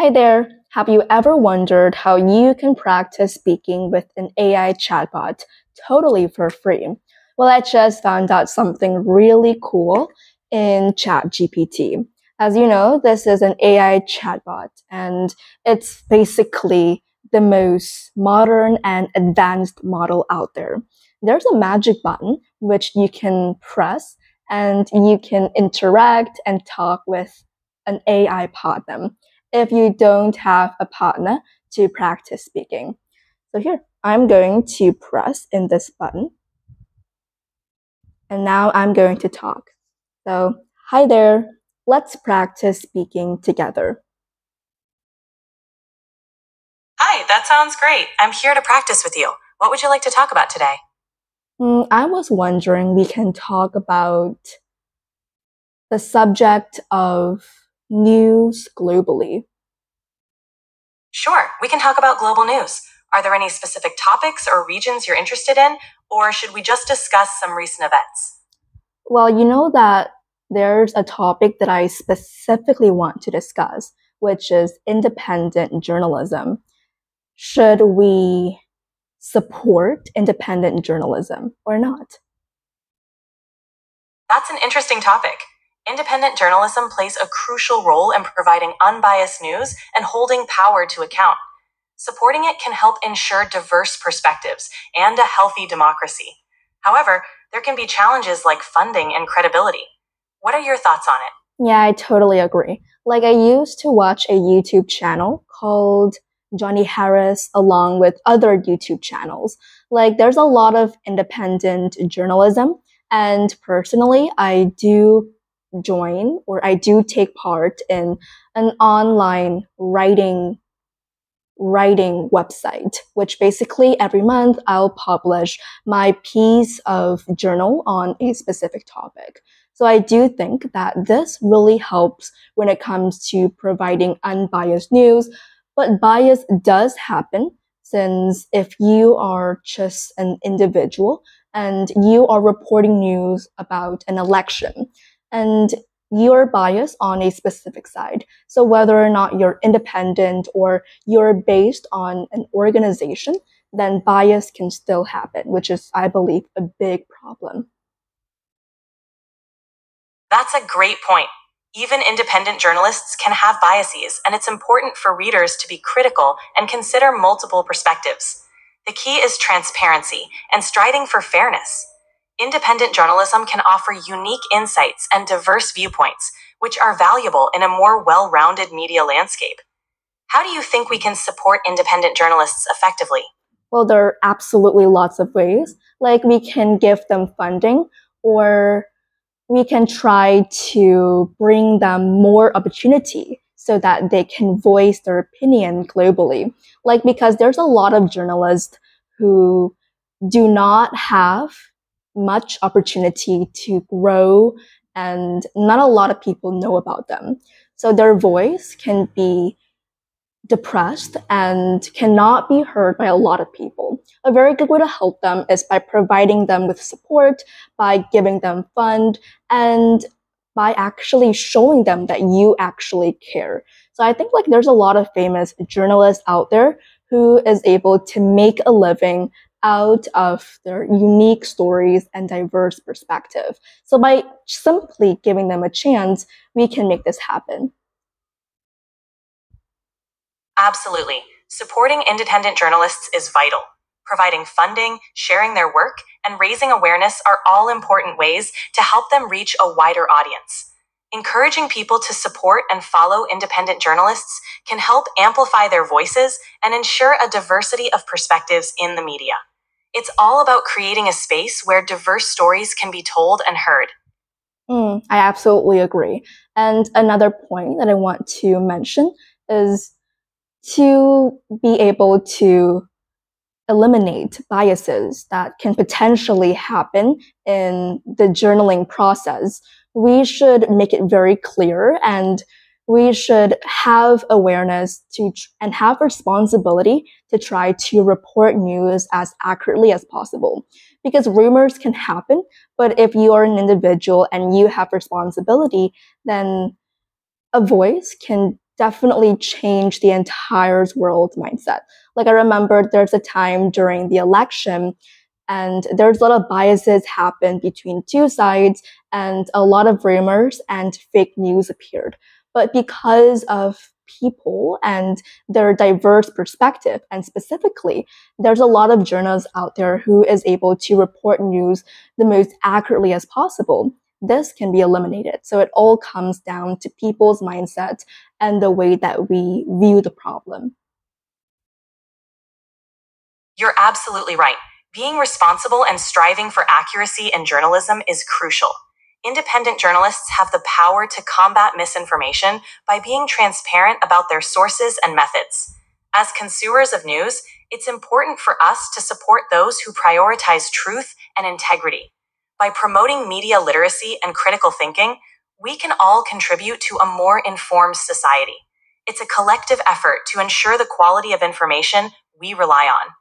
Hi there. Have you ever wondered how you can practice speaking with an AI chatbot totally for free? Well, I just found out something really cool in ChatGPT. As you know, this is an AI chatbot, and it's basically the most modern and advanced model out there. There's a magic button which you can press, and you can interact and talk with an AI partner if you don't have a partner to practice speaking. So here, I'm going to press in this button, and now I'm going to talk. So, hi there, let's practice speaking together. Hi, that sounds great. I'm here to practice with you. What would you like to talk about today? I was wondering we can talk about the subject of news globally. Sure, we can talk about global news. Are there any specific topics or regions you're interested in, or should we just discuss some recent events? Well, you know that there's a topic that I specifically want to discuss, which is independent journalism. Should we support independent journalism or not? That's an interesting topic. Independent journalism plays a crucial role in providing unbiased news and holding power to account. Supporting it can help ensure diverse perspectives and a healthy democracy. However, there can be challenges like funding and credibility. What are your thoughts on it? Yeah, I totally agree. Like, I used to watch a YouTube channel called Johnny Harris along with other YouTube channels. Like, there's a lot of independent journalism, and personally, I do join or I do take part in an online writing website, which basically every month I'll publish my piece of journal on a specific topic. So I do think that this really helps when it comes to providing unbiased news, but bias does happen since if you are just an individual and you are reporting news about an election and you're biased on a specific side. So whether or not you're independent or you're based on an organization, then bias can still happen, which is, I believe, a big problem. That's a great point. Even independent journalists can have biases, and it's important for readers to be critical and consider multiple perspectives. The key is transparency and striding for fairness. Independent journalism can offer unique insights and diverse viewpoints, which are valuable in a more well rounded media landscape. How do you think we can support independent journalists effectively? Well, there are absolutely lots of ways. Like we can give them funding or we can try to bring them more opportunity so that they can voice their opinion globally. Like, because there's a lot of journalists who do not have much opportunity to grow and not a lot of people know about them. So their voice can be depressed and cannot be heard by a lot of people. A very good way to help them is by providing them with support, by giving them fund, and by actually showing them that you actually care. So I think like there's a lot of famous journalists out there who is able to make a living out of their unique stories and diverse perspective. So by simply giving them a chance, we can make this happen. Absolutely. Supporting independent journalists is vital. Providing funding, sharing their work, and raising awareness are all important ways to help them reach a wider audience. Encouraging people to support and follow independent journalists can help amplify their voices and ensure a diversity of perspectives in the media. It's all about creating a space where diverse stories can be told and heard. I absolutely agree. And another point that I want to mention is to be able to eliminate biases that can potentially happen in the journaling process. We should make it very clear and we should have awareness and have responsibility to try to report news as accurately as possible. Because rumors can happen, but if you are an individual and you have responsibility, then a voice can definitely changed the entire world mindset. Like I remember there's a time during the election and there's a lot of biases happen between two sides and a lot of rumors and fake news appeared. But because of people and their diverse perspective, and specifically, there's a lot of journalists out there who is able to report news the most accurately as possible. This can be eliminated. So it all comes down to people's mindset and the way that we view the problem. You're absolutely right. Being responsible and striving for accuracy in journalism is crucial. Independent journalists have the power to combat misinformation by being transparent about their sources and methods. As consumers of news, it's important for us to support those who prioritize truth and integrity. By promoting media literacy and critical thinking, we can all contribute to a more informed society. It's a collective effort to ensure the quality of information we rely on.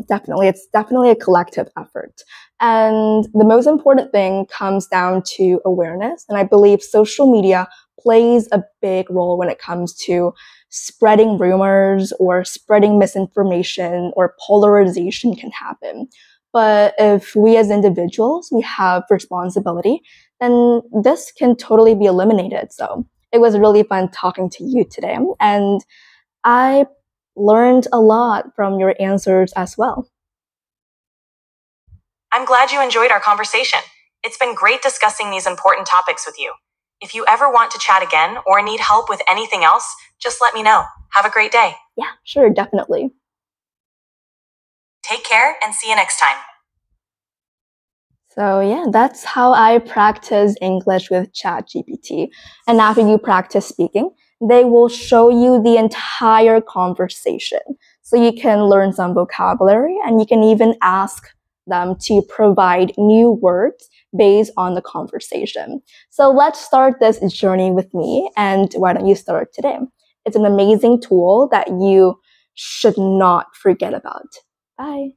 Definitely. It's definitely a collective effort. And the most important thing comes down to awareness. And I believe social media plays a big role when it comes to spreading rumors or spreading misinformation or polarization can happen. But if we as individuals, we have responsibility, then this can totally be eliminated. So it was really fun talking to you today. And I learned a lot from your answers as well. I'm glad you enjoyed our conversation. It's been great discussing these important topics with you. If you ever want to chat again or need help with anything else, just let me know. Have a great day. Yeah, sure, definitely. Take care and see you next time. So yeah, that's how I practice English with ChatGPT. And after you practice speaking, they will show you the entire conversation. So you can learn some vocabulary and you can even ask them to provide new words based on the conversation. So let's start this journey with me. And why don't you start today? It's an amazing tool that you should not forget about. Bye.